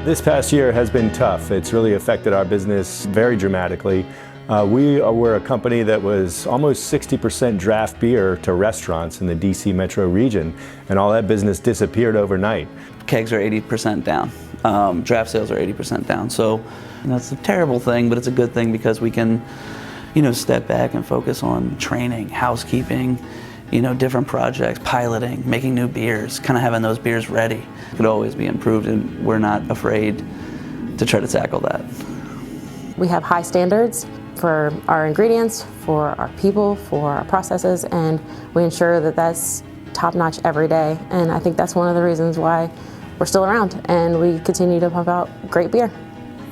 This past year has been tough. It's really affected our business very dramatically. We were a company that was almost 60% draft beer to restaurants in the DC metro region, and all that business disappeared overnight. Kegs are 80% down. Draft sales are 80% down. So it's a terrible thing, but it's a good thing because we can, step back and focus on training, housekeeping, different projects, piloting, making new beers, kind of having those beers ready. It could always be improved, and we're not afraid to try to tackle that. We have high standards for our ingredients, for our people, for our processes, and we ensure that that's top-notch every day. And I think that's one of the reasons why we're still around and we continue to pump out great beer.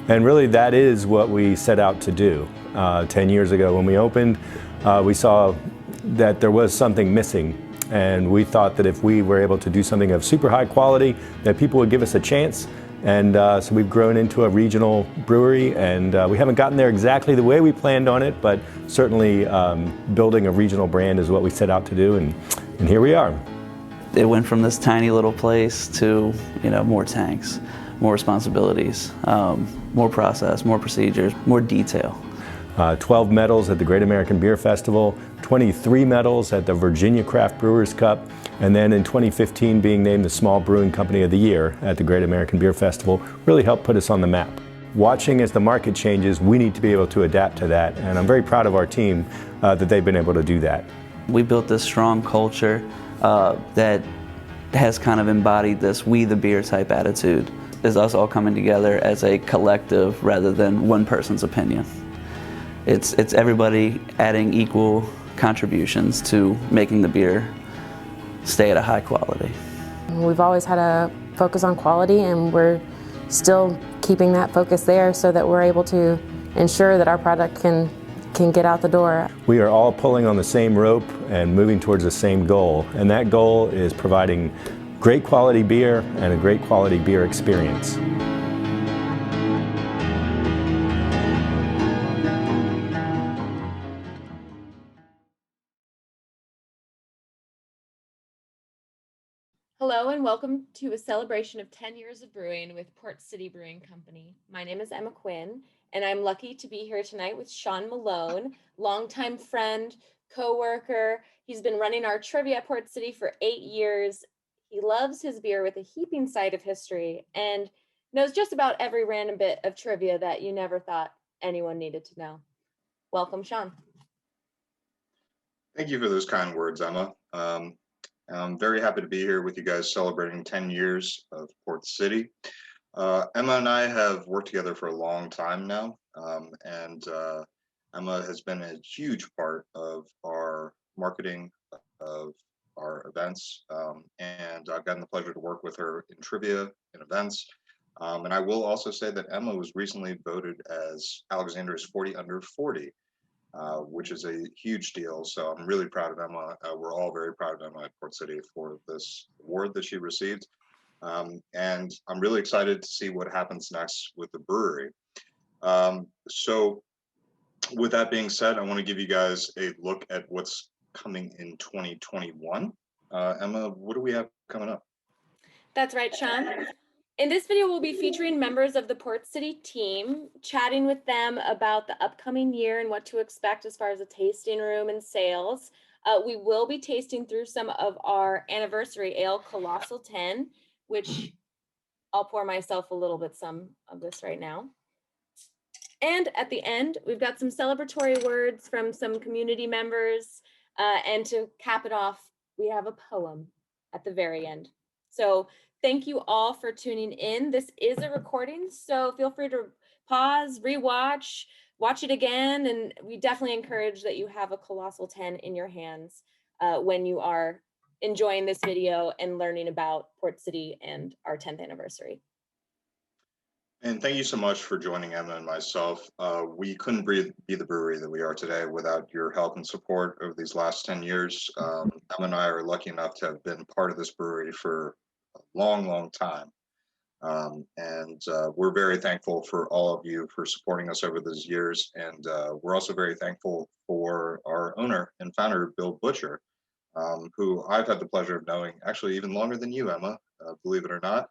And really that is what we set out to do. 10 years ago when we opened, we saw that there was something missing, and we thought that if we were able to do something of super high quality, that people would give us a chance. And so we've grown into a regional brewery, and we haven't gotten there exactly the way we planned on it, but certainly building a regional brand is what we set out to do, and here we are. It went from this tiny little place to more tanks, more responsibilities, more process, more procedures, more detail. 12 medals at the Great American Beer Festival, 23 medals at the Virginia Craft Brewers Cup, and then in 2015 being named the Small Brewing Company of the Year at the Great American Beer Festival really helped put us on the map. Watching as the market changes, we need to be able to adapt to that, and I'm very proud of our team that they've been able to do that. We built this strong culture that has kind of embodied this we the beer type attitude. Is us all coming together as a collective rather than one person's opinion. It's everybody adding equal contributions to making the beer stay at a high quality. We've always had a focus on quality, and we're still keeping that focus there so that we're able to ensure that our product can get out the door. We are all pulling on the same rope and moving towards the same goal, and that goal is providing great quality beer and a great quality beer experience. Hello and welcome to a celebration of 10 years of brewing with Port City Brewing Company. My name is Emma Quinn, and I'm lucky to be here tonight with Sean Malone, longtime friend, co-worker. He's been running our trivia at Port City for 8 years. He loves his beer with a heaping side of history and knows just about every random bit of trivia that you never thought anyone needed to know. Welcome, Sean. Thank you for those kind words, Emma. I'm very happy to be here with you guys celebrating 10 years of Port City. Emma and I have worked together for a long time now, and Emma has been a huge part of our marketing of our events, and I've gotten the pleasure to work with her in trivia and events. And I will also say that Emma was recently voted as Alexander's 40 Under 40. Which is a huge deal. So I'm really proud of Emma. We're all very proud of Emma at Port City for this award that she received. And I'm really excited to see what happens next with the brewery. So with that being said, I want to give you guys a look at what's coming in 2021. Emma, what do we have coming up? That's right, Sean. In this video, we'll be featuring members of the Port City team, chatting with them about the upcoming year and what to expect as far as a tasting room and sales. We will be tasting through some of our anniversary ale, Colossal 10, which I'll pour myself a little bit some of this right now. And at the end, we've got some celebratory words from some community members. And to cap it off, we have a poem at the very end. So thank you all for tuning in. This is a recording, so feel free to pause, rewatch, watch it again, and we definitely encourage that you have a Colossal 10 in your hands when you are enjoying this video and learning about Port City and our 10th anniversary. And thank you so much for joining Emma and myself. We couldn't be the brewery that we are today without your help and support over these last 10 years. Emma and I are lucky enough to have been part of this brewery for a long time. And we're very thankful for all of you for supporting us over those years. And we're also very thankful for our owner and founder, Bill Butcher, who I've had the pleasure of knowing actually even longer than you, Emma, believe it or not.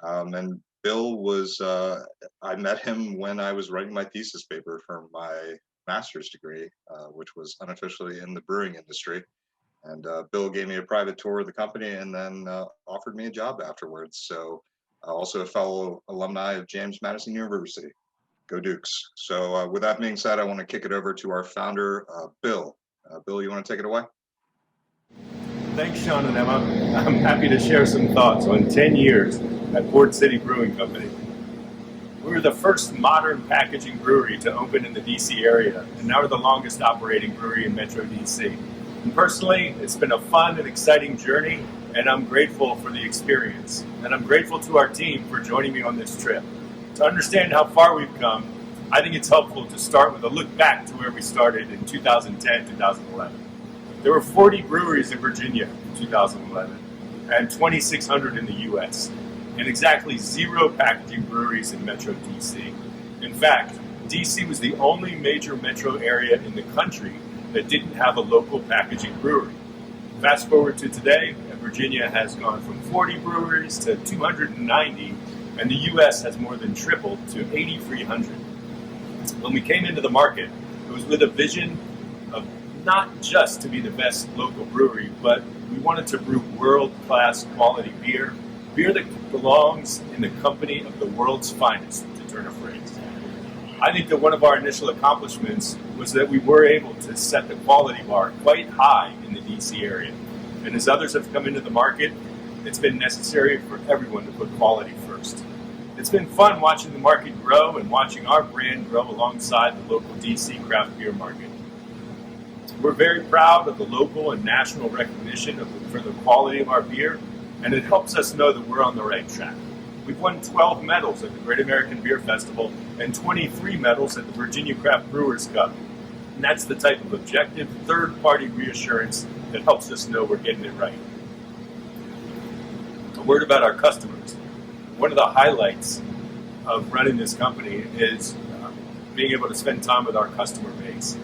And Bill was, I met him when I was writing my thesis paper for my master's degree, which was unofficially in the brewing industry. And Bill gave me a private tour of the company and then offered me a job afterwards. So also a fellow alumni of James Madison University. Go Dukes. So with that being said, I want to kick it over to our founder, Bill. Bill, you want to take it away? Thanks, Sean and Emma. I'm happy to share some thoughts on 10 years at Port City Brewing Company. We were the first modern packaging brewery to open in the DC area, and now we're the longest operating brewery in Metro DC. And personally, it's been a fun and exciting journey, and I'm grateful for the experience. And I'm grateful to our team for joining me on this trip. To understand how far we've come, I think it's helpful to start with a look back to where we started in 2010, 2011. There were 40 breweries in Virginia in 2011 and 2,600 in the US, and exactly 0 packaging breweries in Metro DC. In fact, DC was the only major metro area in the country that didn't have a local packaging brewery. Fast forward to today, and Virginia has gone from 40 breweries to 290, and the US has more than tripled to 8,300. When we came into the market, it was with a vision of not just to be the best local brewery, but we wanted to brew world-class quality beer that belongs in the company of the world's finest, to turn a phrase. I think that one of our initial accomplishments was that we were able to set the quality bar quite high in the DC area. And as others have come into the market, it's been necessary for everyone to put quality first. It's been fun watching the market grow and watching our brand grow alongside the local DC craft beer market. We're very proud of the local and national recognition for the quality of our beer, and it helps us know that we're on the right track. We've won 12 medals at the Great American Beer Festival and 23 medals at the Virginia Craft Brewers Cup. And that's the type of objective, third-party reassurance that helps us know we're getting it right. A word about our customers. One of the highlights of running this company is being able to spend time with our customer base.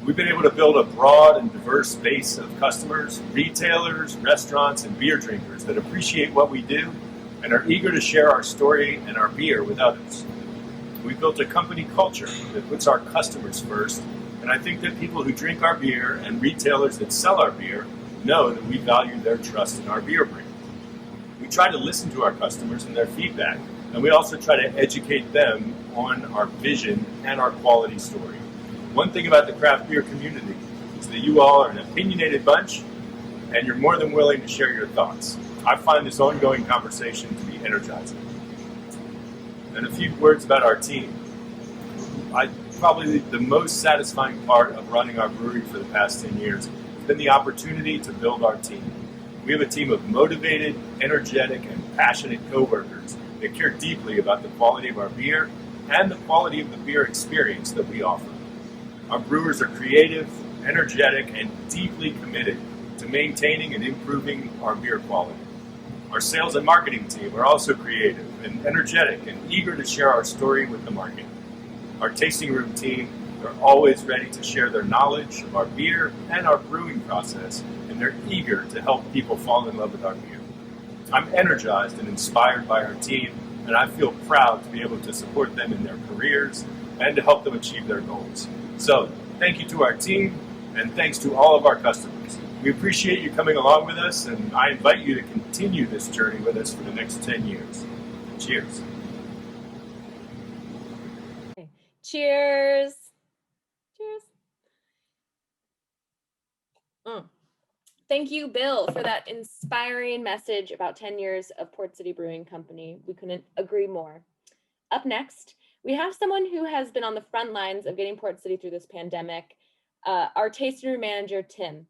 We've been able to build a broad and diverse base of customers, retailers, restaurants, and beer drinkers that appreciate what we do and are eager to share our story and our beer with others. We've built a company culture that puts our customers first, and I think that people who drink our beer and retailers that sell our beer know that we value their trust in our beer brand. We try to listen to our customers and their feedback, and we also try to educate them on our vision and our quality story. One thing about the craft beer community is that you all are an opinionated bunch, and you're more than willing to share your thoughts. I find this ongoing conversation to be energizing. And a few words about our team. Probably the most satisfying part of running our brewery for the past 10 years has been the opportunity to build our team. We have a team of motivated, energetic, and passionate coworkers that care deeply about the quality of our beer and the quality of the beer experience that we offer. Our brewers are creative, energetic, and deeply committed to maintaining and improving our beer quality. Our sales and marketing team are also creative and energetic and eager to share our story with the market. Our tasting room team are always ready to share their knowledge of our beer and our brewing process, and they're eager to help people fall in love with our beer. I'm energized and inspired by our team, and I feel proud to be able to support them in their careers and to help them achieve their goals. So, thank you to our team, and thanks to all of our customers. We appreciate you coming along with us, and I invite you to continue this journey with us for the next 10 years. Cheers. Cheers. Cheers. Thank you, Bill, for that inspiring message about 10 years of Port City Brewing Company. We couldn't agree more. Up next, we have someone who has been on the front lines of getting Port City through this pandemic, our tasting room manager, Tim.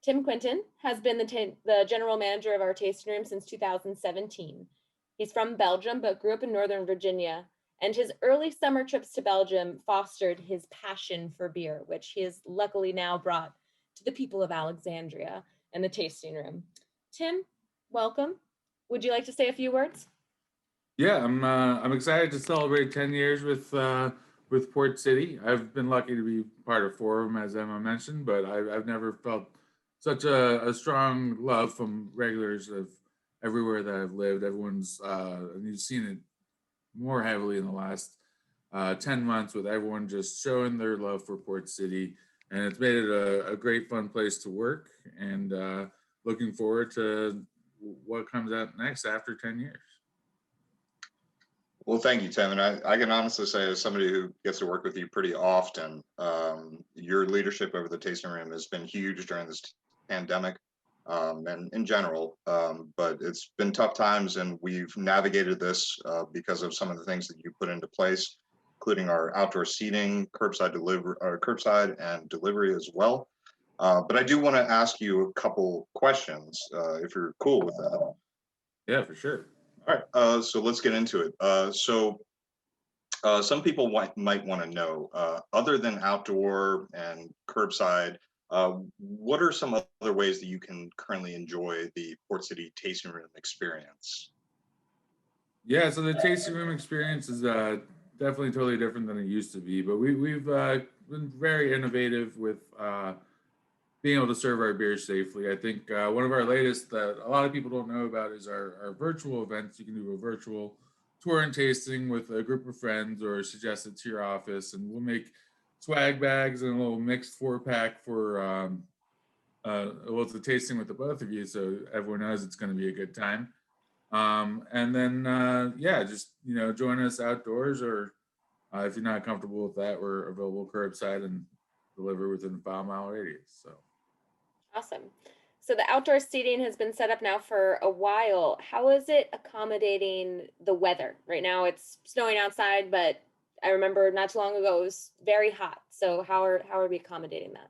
Tim Quinton has been the general manager of our tasting room since 2017. He's from Belgium, but grew up in Northern Virginia, and his early summer trips to Belgium fostered his passion for beer, which he has luckily now brought to the people of Alexandria and the tasting room. Tim, welcome. Would you like to say a few words? Yeah, I'm excited to celebrate 10 years with Port City. I've been lucky to be part of 4 of them, as Emma mentioned, but I've never felt such a strong love from regulars of everywhere that I've lived, everyone's, and you've seen it more heavily in the last 10 months with everyone just showing their love for Port City. And it's made it a great, fun place to work, and looking forward to what comes out next after 10 years. Well, thank you, Tim. And I can honestly say, as somebody who gets to work with you pretty often, your leadership over the tasting room has been huge during this pandemic, and in general. But it's been tough times, and we've navigated this because of some of the things that you put into place, including our outdoor seating, curbside and delivery as well. But I do want to ask you a couple questions, if you're cool with that. Yeah, for sure. All right, so let's get into it. Some people might want to know, other than outdoor and curbside, what are some other ways that you can currently enjoy the Port City tasting room experience? Yeah, so the tasting room experience is definitely totally different than it used to be, but we've been very innovative with being able to serve our beers safely. I think one of our latest that a lot of people don't know about is our virtual events. You can do a virtual tour and tasting with a group of friends, or suggest it to your office, and we'll make swag bags and a little mixed 4-pack for well, it's a tasting with the both of you, so everyone knows it's going to be a good time. And then yeah, just join us outdoors, or if you're not comfortable with that, we're available curbside and deliver within a 5-mile radius. So Awesome. So the outdoor seating has been set up now for a while. How is it accommodating the weather? Right now it's snowing outside, but I remember not too long ago it was very hot. So how are we accommodating that?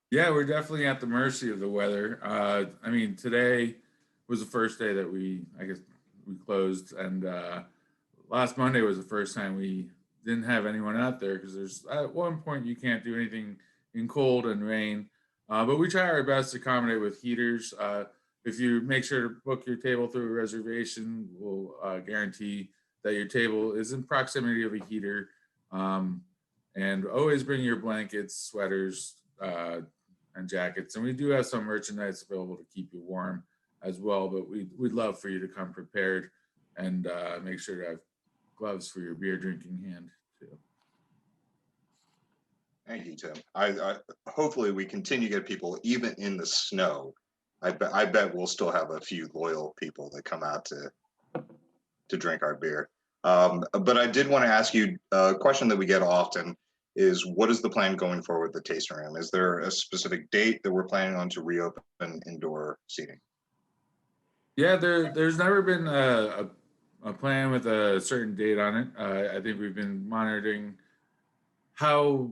yeah, we're definitely at the mercy of the weather. I mean, today was the first day that we closed, and last Monday was the first time we didn't have anyone out there, because there's at one point you can't do anything in cold and rain. But we try our best to accommodate with heaters. If you make sure to book your table through a reservation, we'll guarantee that your table is in proximity of a heater. And always bring your blankets, sweaters, and jackets. And we do have some merchandise available to keep you warm as well. But we'd love for you to come prepared, and make sure to have gloves for your beer drinking hand too. Thank you, Tim. I hopefully we continue to get people even in the snow. I bet we'll still have a few loyal people that come out to drink our beer. But I did want to ask you a question that we get often is, what is the plan going forward with the tasting room? Is there a specific date that we're planning on to reopen indoor seating? Yeah, there's never been a plan with a certain date on it. I think we've been monitoring how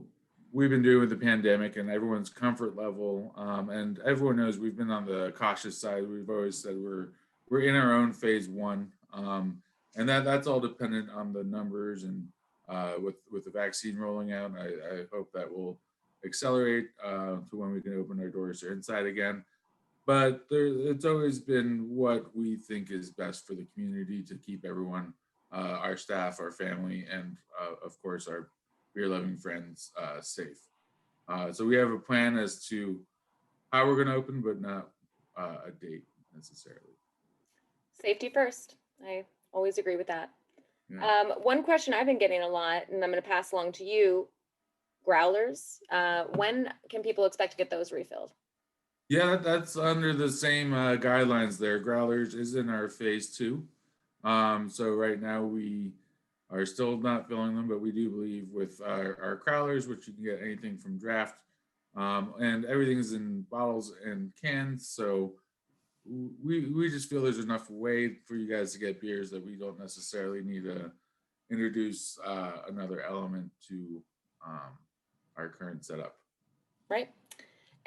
we've been doing with the pandemic and everyone's comfort level, and everyone knows we've been on the cautious side. We've always said we're in our own phase 1, and that's all dependent on the numbers, and with the vaccine rolling out. I hope that will accelerate to when we can open our doors to inside again. But it's always been what we think is best for the community, to keep everyone, our staff, our family, and of course our beer-loving friends safe. So we have a plan as to how we're going to open, but not a date necessarily. Safety first. I always agree with that. Yeah. One question I've been getting a lot, and I'm going to pass along to you, growlers. When can people expect to get those refilled? Yeah, that's under the same guidelines there. Growlers is in our phase 2. So right now we are still not filling them, but we do believe with our crowlers, which you can get anything from draft, and everything's in bottles and cans. So we just feel there's enough way for you guys to get beers that we don't necessarily need to introduce another element to our current setup. Right.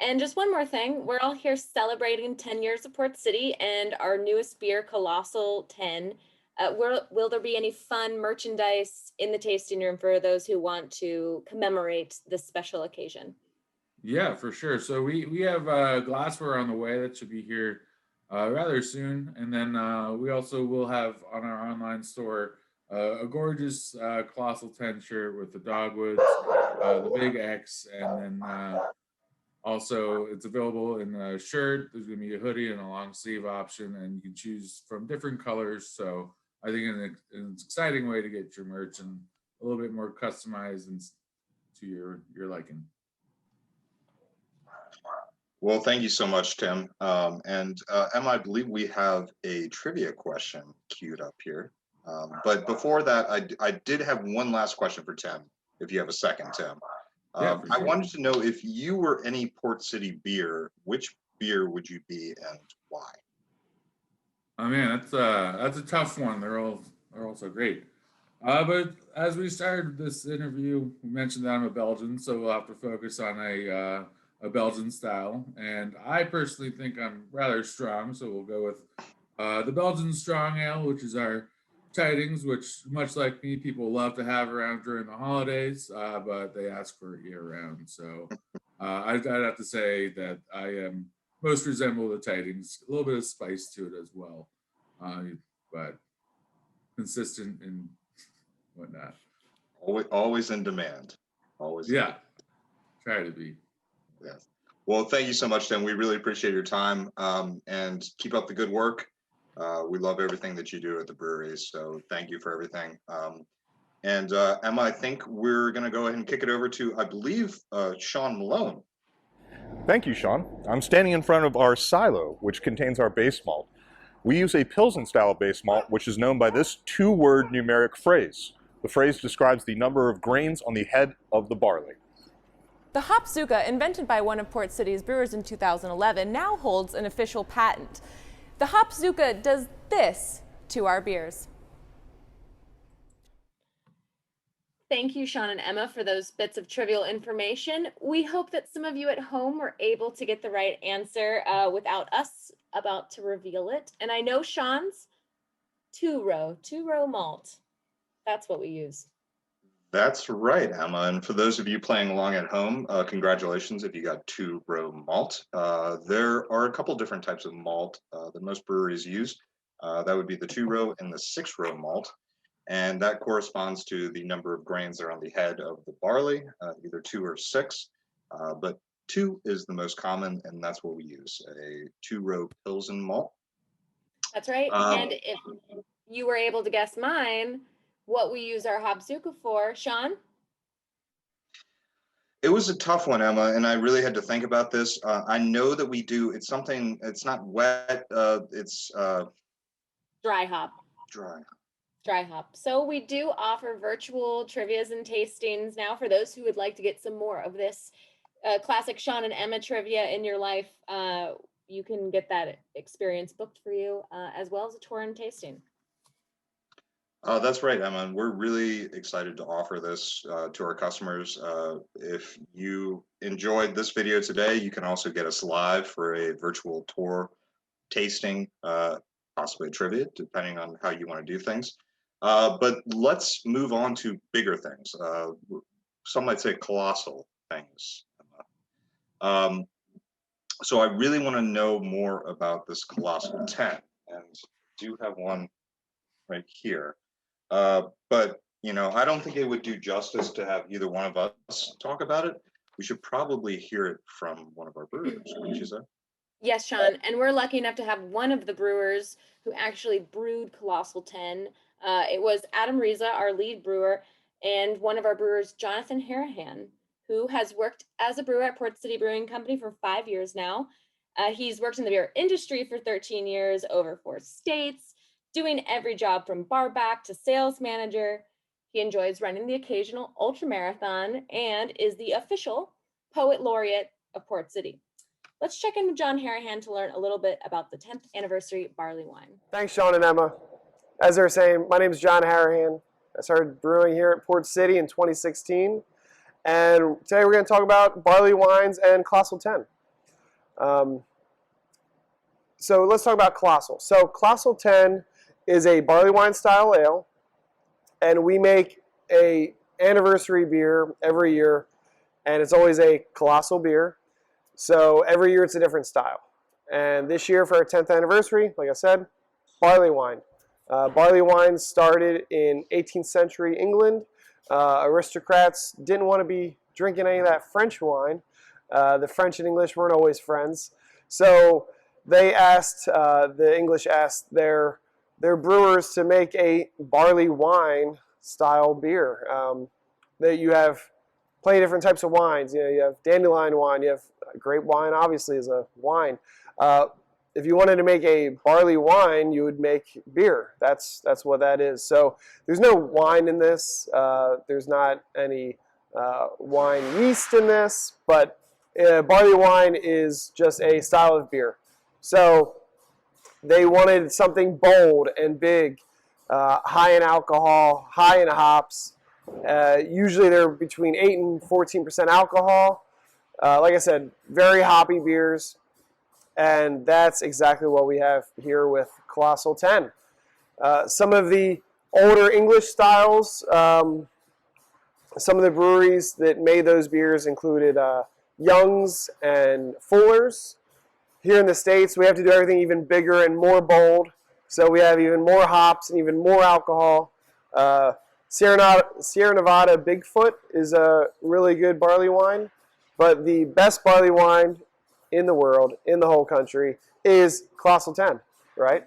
And just one more thing, we're all here celebrating 10 years of Port City and our newest beer, Colossal 10. Will there be any fun merchandise in the tasting room for those who want to commemorate this special occasion? Yeah, for sure. So we have glassware on the way that should be here rather soon. And then we also will have on our online store a gorgeous Colossal 10 shirt with the dogwoods, the big X, and then Also, it's available in a shirt. There's going to be a hoodie and a long sleeve option, and you can choose from different colors. So I think an exciting way to get your merch and a little bit more customized and to your liking. Well, thank you so much, Tim. Emma, I believe we have a trivia question queued up here. But before that, I did have one last question for Tim, if you have a second, Tim. Yeah, I sure. wanted to know if you were any Port City beer, which beer would you be and why? Oh man, that's a tough one. They're all so great. But as we started this interview, we mentioned that I'm a Belgian, so we'll have to focus on a Belgian style. And I personally think I'm rather strong, so we'll go with the Belgian Strong Ale, which is our tidings, which, much like me, people love to have around during the holidays, but they ask for it year round. So I'd have to say that I am most resemble the tidings, a little bit of spice to it as well, but consistent and whatnot. Always in demand. Always. Yeah, try to be. Yes. Well, thank you so much, Tim. We really appreciate your time, and keep up the good work. We love everything that you do at the brewery, so thank you for everything. Emma, I think we're going to go ahead and kick it over to, I believe, Sean Malone. Thank you, Sean. I'm standing in front of our silo, which contains our base malt. We use a Pilsen-style base malt, which is known by this two-word numeric phrase. The phrase describes the number of grains on the head of the barley. The hop zucca, invented by one of Port City's brewers in 2011, now holds an official patent. The hop zucca does this to our beers. Thank you, Sean and Emma, for those bits of trivial information. We hope that some of you at home were able to get the right answer without us about to reveal it. And I know Sean's two-row malt. That's what we use. That's right, Emma. And for those of you playing along at home, congratulations if you got two-row malt. There are a couple different types of malt that most breweries use. That would be the two-row and the six-row malt. And that corresponds to the number of grains that are on the head of the barley, either 2 or 6. But 2 is the most common, and that's what we use, a two-row Pilsen malt. That's right. And if you were able to guess mine, what we use our hop zucca for, Sean? It was a tough one, Emma, and I really had to think about this. I know that we do, it's not wet, it's Dry hop. Dry hop. So we do offer virtual trivias and tastings now for those who would like to get some more of this classic Sean and Emma trivia in your life. You can get that experience booked for you, as well as a tour and tasting. That's right, Emma. And we're really excited to offer this to our customers. If you enjoyed this video today, you can also get us live for a virtual tour, tasting, possibly a trivia, depending on how you want to do things. But let's move on to bigger things. Some might say colossal things. So I really want to know more about this Colossal 10, and do have one right here. But I don't think it would do justice to have either one of us talk about it. We should probably hear it from one of our brewers, wouldn't you say? Yes, Sean, and we're lucky enough to have one of the brewers who actually brewed Colossal 10. It was Adam Riza, our lead brewer, and one of our brewers, Jon Harahan, who has worked as a brewer at Port City Brewing Company for 5 years now. He's worked in the beer industry for 13 years, over 4 states, doing every job from bar back to sales manager. He enjoys running the occasional ultra marathon and is the official poet laureate of Port City. Let's check in with Jon Harahan to learn a little bit about the 10th anniversary barley wine. Thanks, Sean and Emma. As they were saying, my name is Jon Harahan. I started brewing here at Port City in 2016. And today we're going to talk about barley wines and Colossal 10. So let's talk about Colossal. So Colossal 10 is a barley wine style ale. And we make a anniversary beer every year. And it's always a Colossal beer. So every year it's a different style. And this year for our 10th anniversary, like I said, barley wine. Barley wine started in 18th century England. Aristocrats didn't want to be drinking any of that French wine. The French and English weren't always friends. So they asked, the English asked their brewers to make a barley wine style beer. That you have plenty of different types of wines. You have dandelion wine, you have grape wine, obviously, is a wine. If you wanted to make a barley wine, you would make beer. That's what that is. So there's no wine in this. There's not any wine yeast in this, but barley wine is just a style of beer. So they wanted something bold and big, high in alcohol, high in hops. Usually they're between 8 and 14% alcohol. Like I said, very hoppy beers. And that's exactly what we have here with Colossal 10. Some of the older English styles, some of the breweries that made those beers included Young's and Fuller's. Here in the States, we have to do everything even bigger and more bold. So we have even more hops and even more alcohol. Sierra Nevada Bigfoot is a really good barley wine. But the best barley wine in the world, in the whole country, is Colossal 10, right?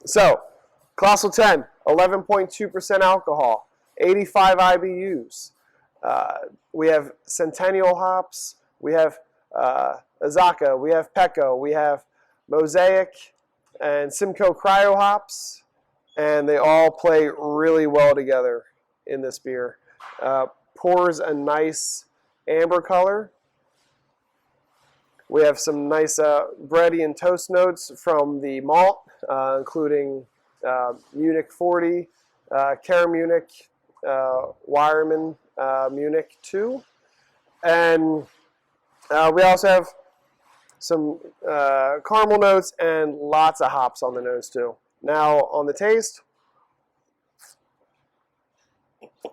So, Colossal 10, 11.2% alcohol, 85 IBUs. We have Centennial hops, we have Azaka, we have Pecco, we have Mosaic, and Simcoe Cryo hops, and they all play really well together in this beer. Pours a nice amber color. We have some nice bready and toast notes from the malt, including Munich 40, Cara Munich, Wireman Munich 2. And we also have some caramel notes and lots of hops on the nose too. Now on the taste,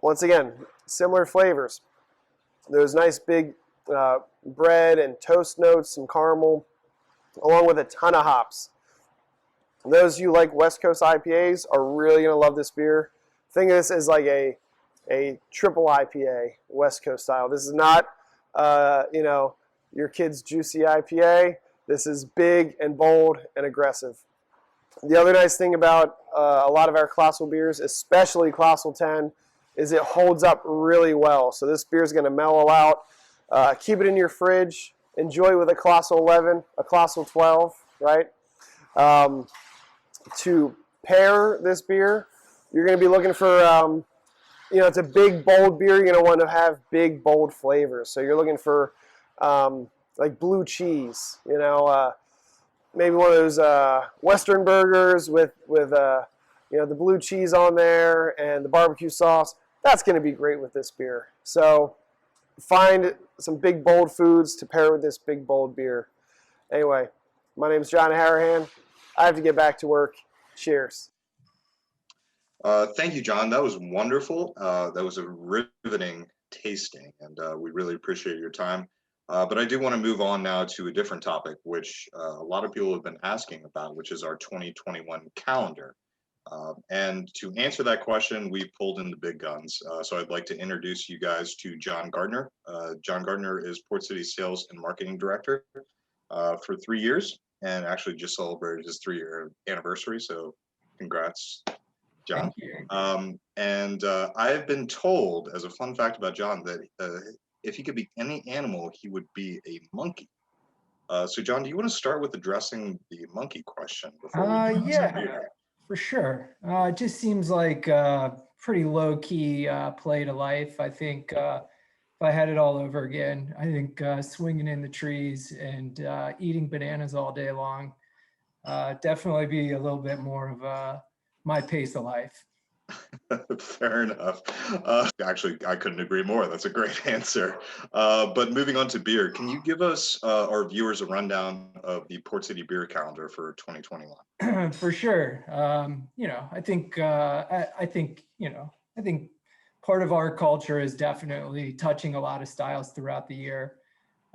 once again, similar flavors. Those nice big bread and toast notes, some caramel, along with a ton of hops. Those of you like West Coast IPAs are really going to love this beer. Think of this as like a triple IPA, West Coast style. This is not, your kid's juicy IPA. This is big and bold and aggressive. The other nice thing about a lot of our Colossal beers, especially Colossal 10, is it holds up really well. So this beer is going to mellow out. Keep it in your fridge. Enjoy with a Colossal 11, a Colossal 12, right? To pair this beer, you're going to be looking for, it's a big, bold beer. You're going to want to have big, bold flavors. So you're looking for like blue cheese, maybe one of those Western burgers with the blue cheese on there and the barbecue sauce. That's going to be great with this beer. So find some big, bold foods to pair with this big, bold beer. Anyway, my name is Jon Harahan. I have to get back to work. Cheers. Thank you, Jon. That was wonderful. That was a riveting tasting, and we really appreciate your time. But I do want to move on now to a different topic, which a lot of people have been asking about, which is our 2021 calendar. And to answer that question, we pulled in the big guns. So I'd like to introduce you guys to John Gardner. John Gardner is Port City Sales and Marketing Director for 3 years, and actually just celebrated his 3-year anniversary. So congrats, John. And I've been told, as a fun fact about John, that if he could be any animal, he would be a monkey. So John, do you want to start with addressing the monkey question before we yeah, for sure. It just seems like pretty low-key play to life. I think if I had it all over again, I think swinging in the trees and eating bananas all day long definitely be a little bit more of my pace of life. Fair enough. Actually, I couldn't agree more. That's a great answer. But moving on to beer, can you give us, our viewers, a rundown of the Port City beer calendar for 2021? For sure. I think part of our culture is definitely touching a lot of styles throughout the year,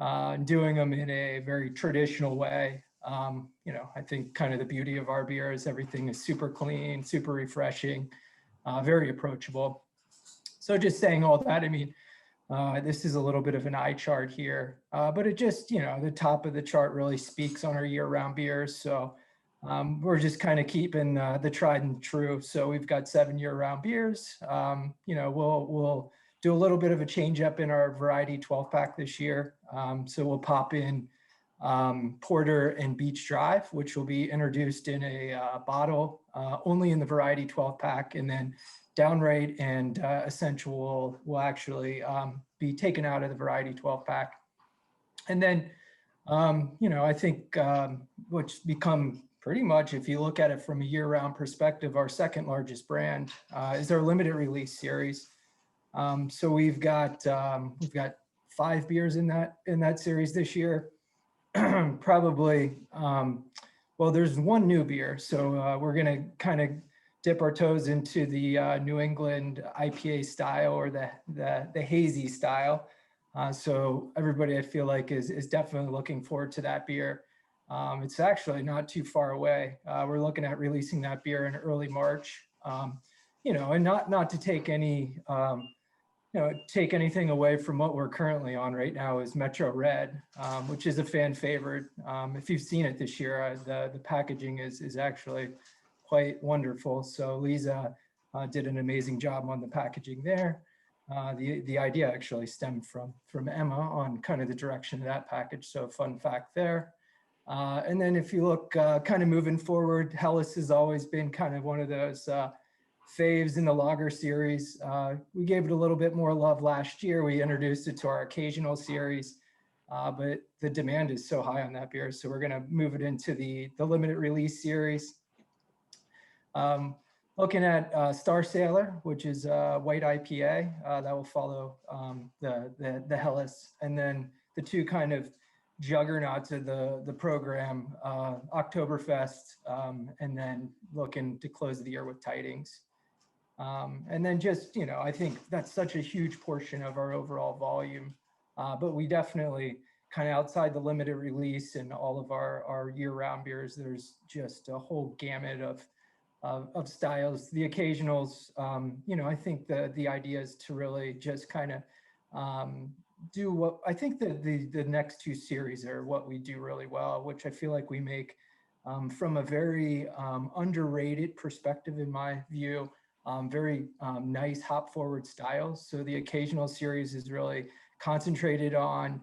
and doing them in a very traditional way. I think kind of the beauty of our beer is everything is super clean, super refreshing, very approachable. So just saying all that, I mean, This is a little bit of an eye chart here, but it just, the top of the chart really speaks on our year-round beers. So we're just kind of keeping the tried and true. So we've got 7 year-round beers. We'll do a little bit of a change up in our variety 12-pack this year. So we'll pop in Porter and Beach Drive, which will be introduced in a bottle only in the variety 12-pack, and then Downright and Essential will actually be taken out of the variety 12-pack. And then, I think what's become pretty much, if you look at it from a year-round perspective, our second largest brand is our limited release series. So we've got 5 beers in that series this year. Probably, well, there's 1 new beer. So we're going to kind of dip our toes into the New England IPA style, or the hazy style. So everybody, I feel like, is definitely looking forward to that beer. It's actually not too far away. We're looking at releasing that beer in early March. And not to take take anything away from what we're currently on right now is Metro Red, which is a fan favorite. If you've seen it this year, the packaging is actually quite wonderful. So Lisa did an amazing job on the packaging there. The idea actually stemmed from Emma on kind of the direction of that package. So fun fact there. And then if you look kind of moving forward, Helles has always been kind of one of those faves in the lager series. We gave it a little bit more love last year. We introduced it to our occasional series, but the demand is so high on that beer. So we're going to move it into the limited release series. Looking at Star Sailor, which is a white IPA, that will follow the Helles. And then the 2 kind of juggernauts of the program, Oktoberfest, and then looking to close the year with Tidings. And then just, I think that's such a huge portion of our overall volume, but we definitely kind of outside the limited release and all of our year-round beers, there's just a whole gamut of styles. The occasionals, I think the idea is to really just kind of do what I think the next 2 series are what we do really well, which I feel like we make from a very underrated perspective, in my view, very nice hop forward styles. So the occasional series is really concentrated on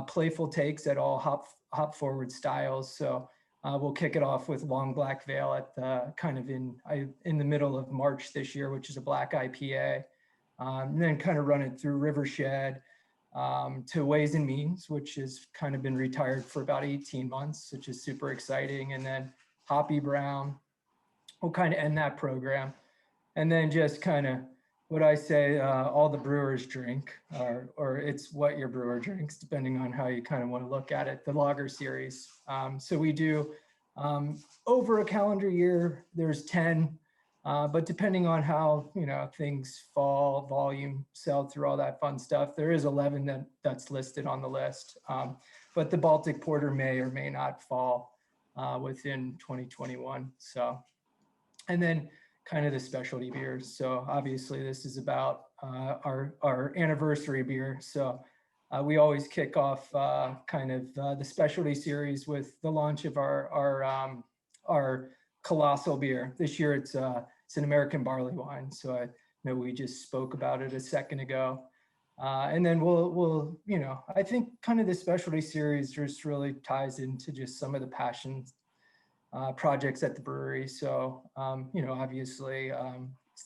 playful takes at all hop forward styles. So we'll kick it off with Long Black Veil at the kind of in the middle of March this year, which is a black IPA, and then kind of run it through Rivershed to Ways and Means, which has kind of been retired for about 18 months, which is super exciting. And then Hoppy Brown will kind of end that program. And then just kind of what I say, all the brewers drink, or it's what your brewer drinks, depending on how you kind of want to look at it, the lager series. So we do over a calendar year, there's 10, but depending on how, things fall, volume, sell through, all that fun stuff, there is 11 that's listed on the list. But the Baltic Porter may or may not fall within 2021. So, and then kind of the specialty beers. So obviously this is about our anniversary beer. So we always kick off kind of the specialty series with the launch of our Colossal beer. This year it's an American barley wine. So I know we just spoke about it a second ago. And then we'll I think kind of the specialty series just really ties into just some of the passions projects at the brewery. So, obviously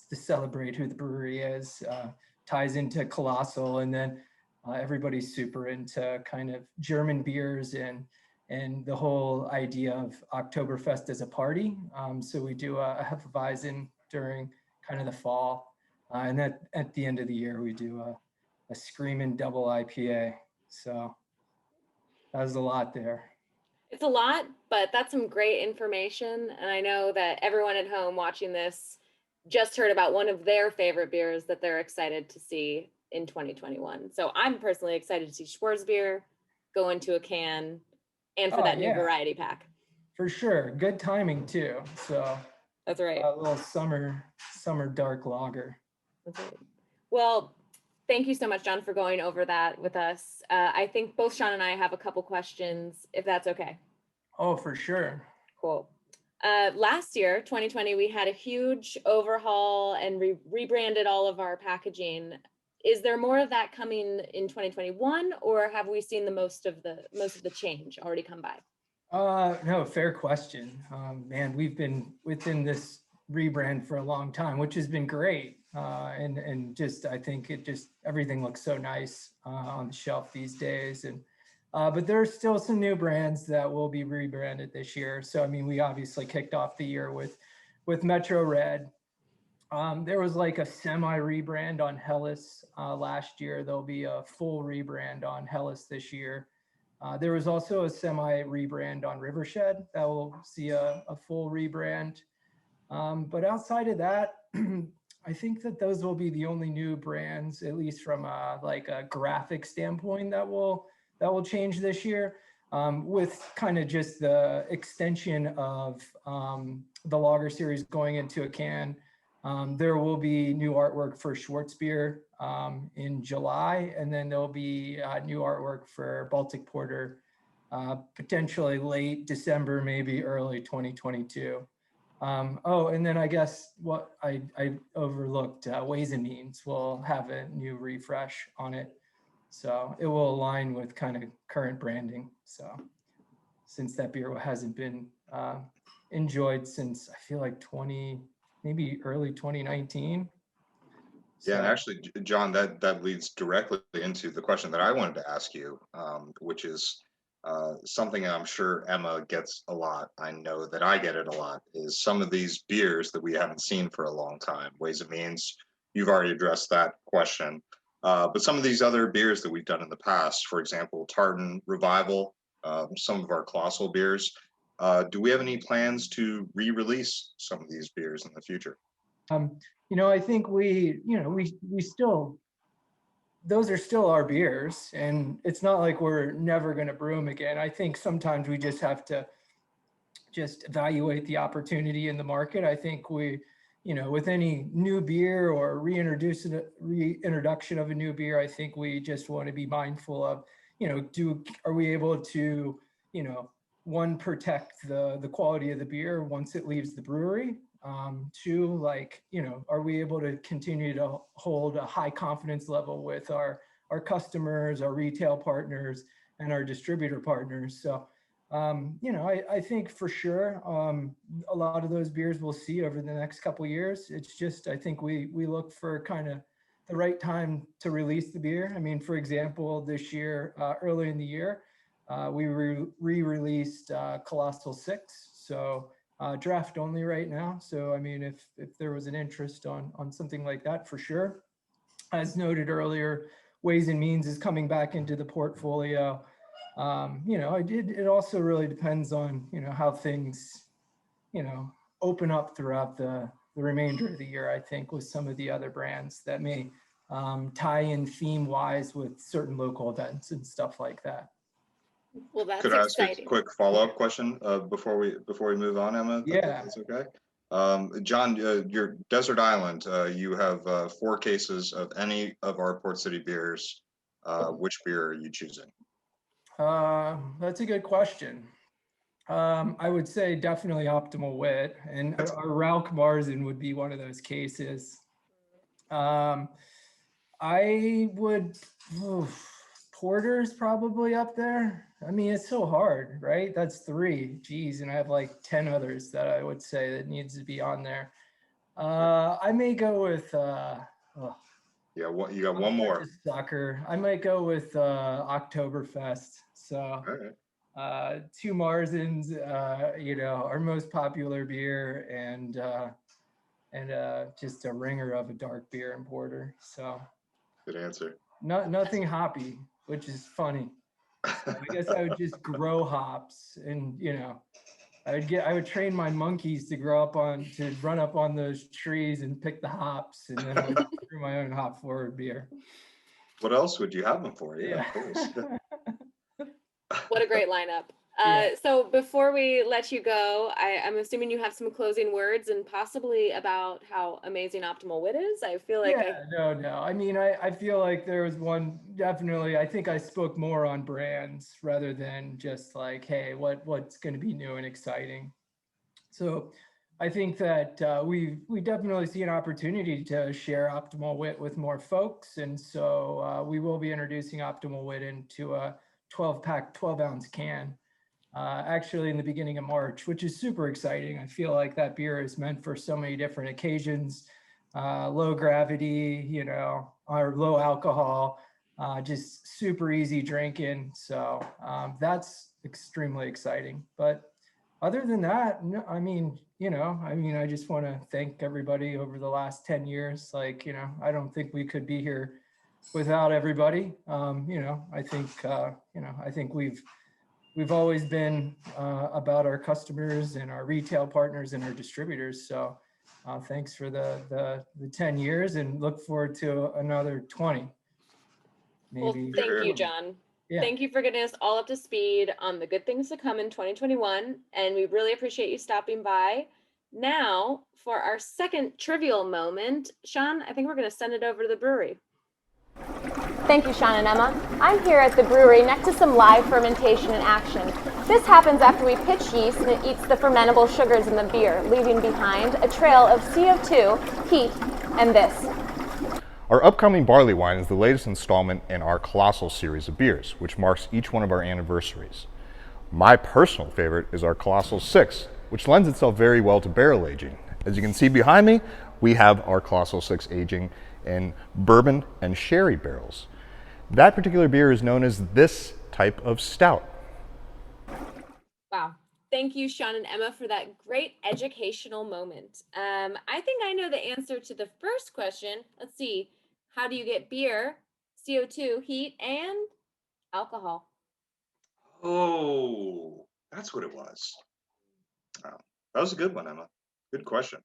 to celebrate who the brewery is, ties into Colossal, and then everybody's super into kind of German beers and the whole idea of Oktoberfest as a party. So we do a Hefeweizen during kind of the fall. And at the end of the year, we do a Screamin' double IPA. So that was a lot there. It's a lot, but that's some great information. And I know that everyone at home watching this just heard about one of their favorite beers that they're excited to see in 2021. So I'm personally excited to see Schwarzbier go into a can and for that new variety pack. For sure. Good timing too. So that's right. A little summer dark lager. That's right. Well, Thank you so much, John, for going over that with us. I think both Sean and I have a couple questions, if that's okay. Oh, for sure. Cool. Last year, 2020, we had a huge overhaul and rebranded all of our packaging. Is there more of that coming in 2021, or have we seen the most of the change already come by? No, fair question. Man, we've been within this rebrand for a long time, which has been great. And just, I think everything looks so nice on the shelf these days. And but there's still some new brands that will be rebranded this year. So, I mean, we obviously kicked off the year with Metro Red. There was like a semi rebrand on Hellas last year. There'll be a full rebrand on Hellas this year. There was also a semi rebrand on Rivershed that will see a full rebrand. But outside of that, I think that those will be the only new brands, at least from like a graphic standpoint, that will change this year, with kind of just the extension of the lager series going into a can. There will be new artwork for Schwarzbier in July, and then there'll be new artwork for Baltic Porter, potentially late December, maybe early 2022. Oh, and then I guess what I overlooked, Ways and Means will have a new refresh on it. So it will align with kind of current branding. So since that beer hasn't been enjoyed since, I feel like maybe early 2019. Yeah, and actually, John, that leads directly into the question that I wanted to ask you, which is something I'm sure Emma gets a lot. I know that I get it a lot, is some of these beers that we haven't seen for a long time. Ways and Means, you've already addressed that question. But some of these other beers that we've done in the past, for example, Tartan Revival, some of our Colossal beers, do we have any plans to re-release some of these beers in the future? I think we still, those are still our beers, and it's not like we're never going to brew them again. I think sometimes we just have to just evaluate the opportunity in the market. I think with any new beer or reintroduction of a new beer, I think we just want to be mindful of, are we able to, one, protect the quality of the beer once it leaves the brewery? Two, are we able to continue to hold a high confidence level with our customers, our retail partners, and our distributor partners? So, I think for sure, a lot of those beers we'll see over the next couple of years. It's just, I think we look for kind of the right time to release the beer. I mean, for example, this year, early in the year, we re-released Colossal X. So draft only right now. So, I mean, if there was an interest on something like that, for sure. As noted earlier, Ways and Means is coming back into the portfolio. It also really depends on, how things, open up throughout the remainder of the year, I think, with some of the other brands that may tie in theme wise with certain local events and stuff like that. Well, that's Could I ask exciting. a quick follow-up question before we move on, Emma? Yeah. That's okay. John, your Desert Island, you have 4 cases of any of our Port City beers. Which beer are you choosing? That's a good question. I would say definitely Optimal Wit, and our Rauch Marzen would be one of those cases. I would, Porter's probably up there. I mean, it's so hard, right? That's 3. Geez, and I have like 10 others that I would say that needs to be on there. I may go with Yeah, you got one more. Sucker. I might go with Oktoberfest. So, right. 2 Marzens, our most popular beer, and just a ringer of a dark beer and porter. So, good answer. Nothing hoppy, which is funny. So I guess I would just grow hops, and I would train my monkeys to run up on those trees and pick the hops, and then I would brew my own hop forward beer. What else would you have them for? Yeah. Of course. What a great lineup. So before we let you go, I'm assuming you have some closing words and possibly about how amazing Optimal Wit is. I feel like no. I mean, I feel like there was one, definitely, I think I spoke more on brands rather than just like, hey, what's going to be new and exciting. So I think that we definitely see an opportunity to share Optimal Wit with more folks. And so we will be introducing Optimal Wit into a 12-pack, 12-ounce can. Actually in the beginning of March, which is super exciting. I feel like that beer is meant for so many different occasions, low gravity, or low alcohol, just super easy drinking. So that's extremely exciting. But other than that, no, I just want to thank everybody over the last 10 years. Like, I don't think we could be here without everybody. I think we've always been about our customers and our retail partners and our distributors. So thanks for the 10 years and look forward to another 20. Maybe. Well, thank you, John. Yeah. Thank you for getting us all up to speed on the good things to come in 2021. And we really appreciate you stopping by. Now, for our second trivial moment, Sean, I think we're going to send it over to the brewery. Thank you, Sean and Emma. I'm here at the brewery next to some live fermentation in action. This happens after we pitch yeast and it eats the fermentable sugars in the beer, leaving behind a trail of CO2, heat, and this. Our upcoming barley wine is the latest installment in our Colossal series of beers, which marks each one of our anniversaries. My personal favorite is our Colossal 6, which lends itself very well to barrel aging. As you can see behind me, we have our Colossal 6 aging in bourbon and sherry barrels. That particular beer is known as this type of stout. Wow. Thank you, Sean and Emma, for that great educational moment. I think I know the answer to the first question. Let's see. How do you get beer, CO2, heat, and alcohol? Oh, that's what it was. Oh, that was a good one, Emma. Good question.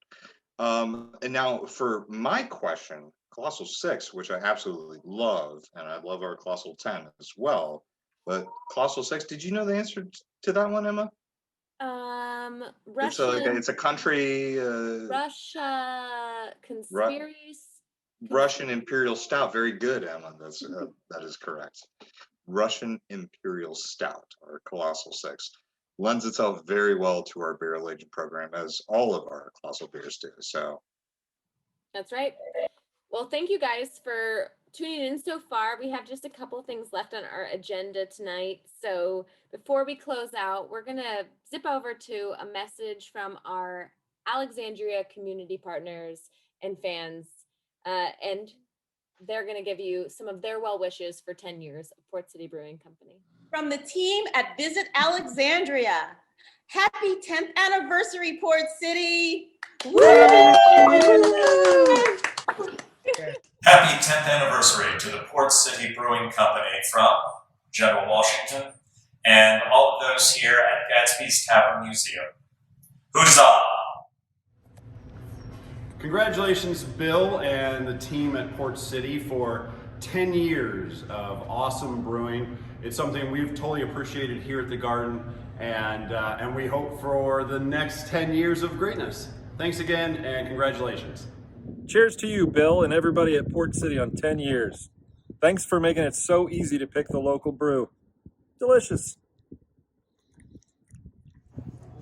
And now for my question, Colossal 6, which I absolutely love, and I love our Colossal 10 as well. But Colossal 6, did you know the answer to that one, Emma? Russian. It's a country. Russia conspiracy. Russian Imperial Stout. Very good, Emma. That is correct. Russian Imperial Stout, or Colossal 6, lends itself very well to our barrel aging program, as all of our Colossal beers do. So. That's right. Well, thank you guys for tuning in so far. We have just a couple things left on our agenda tonight. So before we close out, we're going to zip over to a message from our Alexandria community partners and fans. And they're going to give you some of their well wishes for 10 years of Port City Brewing Company. From the team at Visit Alexandria, happy 10th anniversary, Port City. Woo! Happy 10th anniversary to the Port City Brewing Company from General Washington and all of those here at Gadsby's Tavern Museum. Huzzah! Congratulations, Bill and the team at Port City for 10 years of awesome brewing. It's something we've totally appreciated here at the Garden, and we hope for the next 10 years of greatness. Thanks again, and congratulations. Cheers to you, Bill, and everybody at Port City on 10 years. Thanks for making it so easy to pick the local brew. Delicious.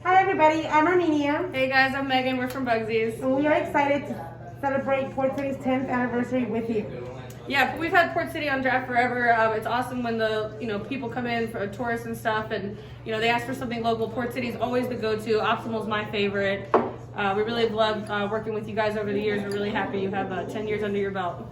Hi everybody, I'm Armenia. Hey guys, I'm Megan, we're from Bugsies. And we are excited to celebrate Port City's 10th anniversary with you. Yeah, we've had Port City on draft forever. It's awesome when the people come in for tourists and stuff, and they ask for something local. Port City's always the go-to. Optimal's my favorite. We really have loved working with you guys over the years. We're really happy you have 10 years under your belt.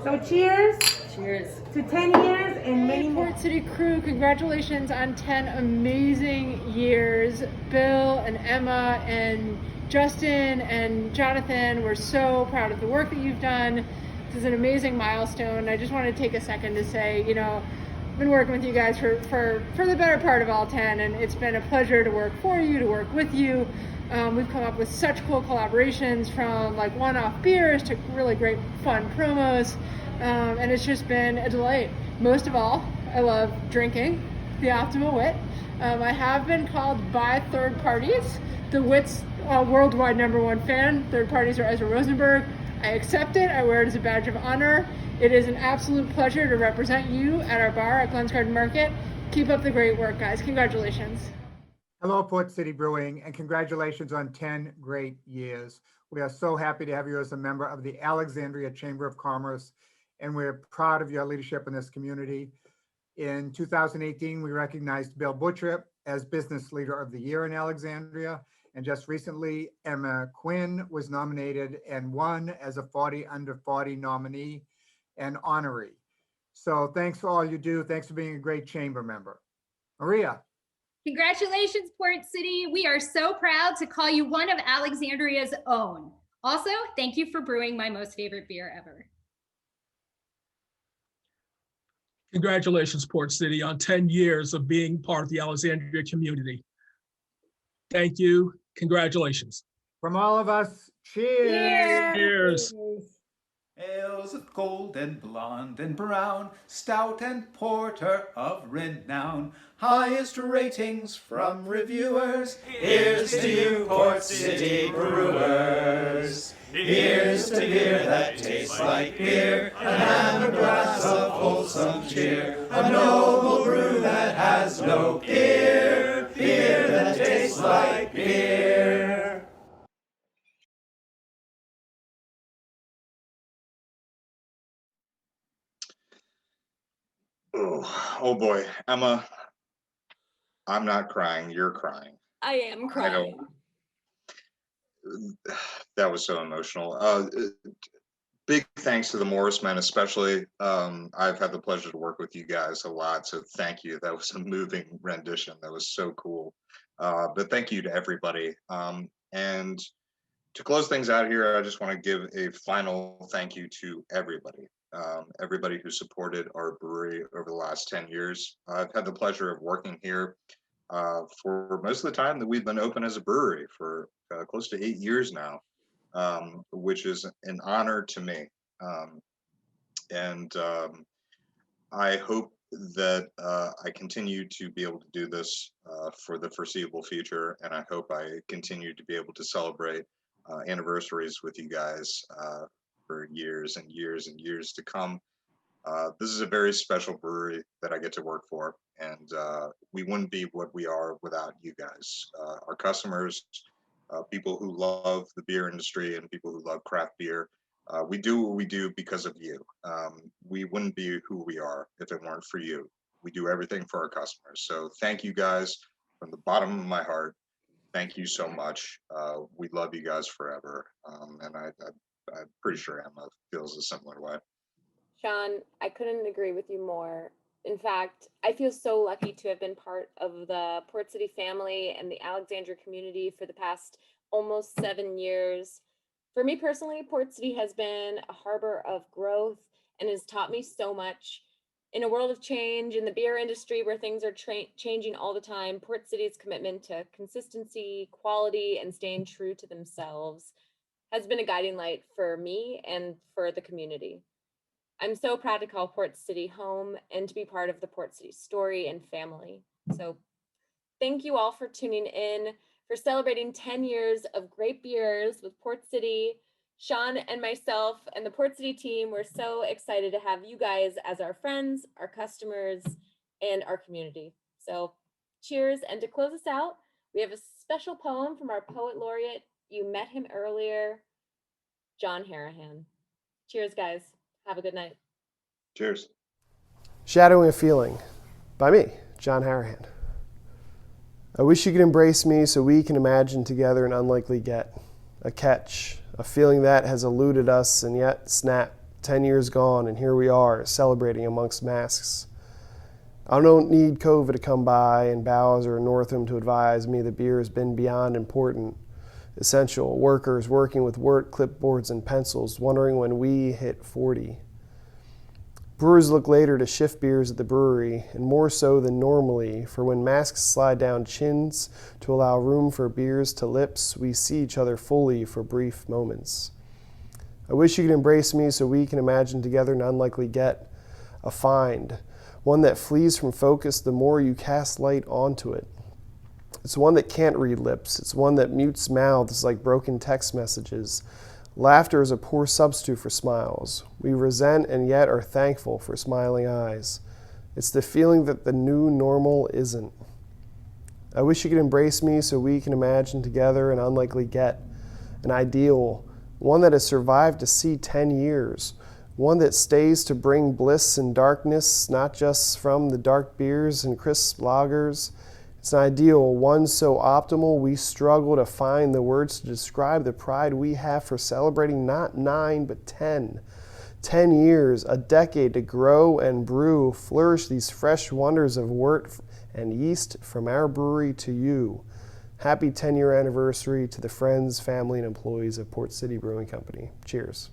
So cheers. Cheers. To 10 years and many more. Port City crew, congratulations on 10 amazing years. Bill and Emma and Justin and Jonathan, we're so proud of the work that you've done. This is an amazing milestone. I just want to take a second to say, I've been working with you guys for the better part of all 10, and it's been a pleasure to work for you, to work with you. We've come up with such cool collaborations, from like one-off beers to really great fun promos, and it's just been a delight. Most of all, I love drinking, the optimal wit. I have been called by third parties the wit's worldwide #1 fan. Third parties are Ezra Rosenberg. I accept it. I wear it as a badge of honor. It is an absolute pleasure to represent you at our bar at Glens Garden Market. Keep up the great work, guys. Congratulations. Hello, Port City Brewing, and congratulations on 10 great years. We are so happy to have you as a member of the Alexandria Chamber of Commerce, and we're proud of your leadership in this community. In 2018, we recognized Bill Buttrip as Business Leader of the Year in Alexandria, and just recently, Emma Quinn was nominated and won as a 40 under 40 nominee and honoree. So thanks for all you do. Thanks for being a great chamber member. Maria. Congratulations, Port City. We are so proud to call you one of Alexandria's own. Also, thank you for brewing my most favorite beer ever. Congratulations, Port City, on 10 years of being part of the Alexandria community. Thank you. Congratulations. From all of us, cheers. Cheers. Ales of gold and blonde and brown, stout and porter of renown, highest ratings from reviewers. Here's to you, Port City Brewers. Here's to beer that tastes like beer, and a glass of wholesome cheer. A noble brew that has no peer, beer that tastes like beer. Oh boy, Emma, I'm not crying, you're crying. I am crying. That was so emotional. Big thanks to the Morris men, especially. I've had the pleasure to work with you guys a lot, so thank you. That was a moving rendition. That was so cool. But thank you to everybody. And to close things out here, I just want to give a final thank you to everybody. Everybody who supported our brewery over the last 10 years. I've had the pleasure of working here for most of the time that we've been open as a brewery for close to 8 years now, which is an honor to me. I hope that I continue to be able to do this for the foreseeable future, and I hope I continue to be able to celebrate anniversaries with you guys for years and years and years to come. This is a very special brewery that I get to work for, and we wouldn't be what we are without you guys. Our customers, people who love the beer industry and people who love craft beer. We do what we do because of you. We wouldn't be who we are if it weren't for you. We do everything for our customers. So thank you guys from the bottom of my heart. Thank you so much. We love you guys forever. And I'm pretty sure Emma feels a similar way. Sean, I couldn't agree with you more. In fact, I feel so lucky to have been part of the Port City family and the Alexandria community for the past almost 7 years. For me personally, Port City has been a harbor of growth and has taught me so much. In a world of change, in the beer industry where things are changing all the time, Port City's commitment to consistency, quality, and staying true to themselves has been a guiding light for me and for the community. I'm so proud to call Port City home and to be part of the Port City story and family. So thank you all for tuning in, for celebrating 10 years of great beers with Port City. Sean and myself and the Port City team, we're so excited to have you guys as our friends, our customers, and our community. So cheers. And to close us out, we have a special poem from our poet laureate. You met him earlier, Jon Harahan. Cheers, guys. Have a good night. Cheers. Shadowing a Feeling by me, Jon Harahan. I wish you could embrace me so we can imagine together an unlikely get, a catch, a feeling that has eluded us and yet snap, 10 years gone and here we are celebrating amongst masks. I don't need COVID to come by and Bowes or Northam to advise me that beer has been beyond important. Essential workers working with work clipboards and pencils, wondering when we hit 40. Brewers look later to shift beers at the brewery, and more so than normally, for when masks slide down chins to allow room for beers to lips, we see each other fully for brief moments. I wish you could embrace me so we can imagine together an unlikely get, a find, one that flees from focus the more you cast light onto it. It's one that can't read lips. It's one that mutes mouths like broken text messages. Laughter is a poor substitute for smiles. We resent and yet are thankful for smiling eyes. It's the feeling that the new normal isn't. I wish you could embrace me so we can imagine together an unlikely get, an ideal, one that has survived to see 10 years, one that stays to bring bliss in darkness, not just from the dark beers and crisp lagers. It's an ideal, one so optimal we struggle to find the words to describe the pride we have for celebrating not 9 but 10. 10 years, a decade to grow and brew, flourish these fresh wonders of wort and yeast from our brewery to you. Happy 10-year anniversary to the friends, family, and employees of Port City Brewing Company. Cheers.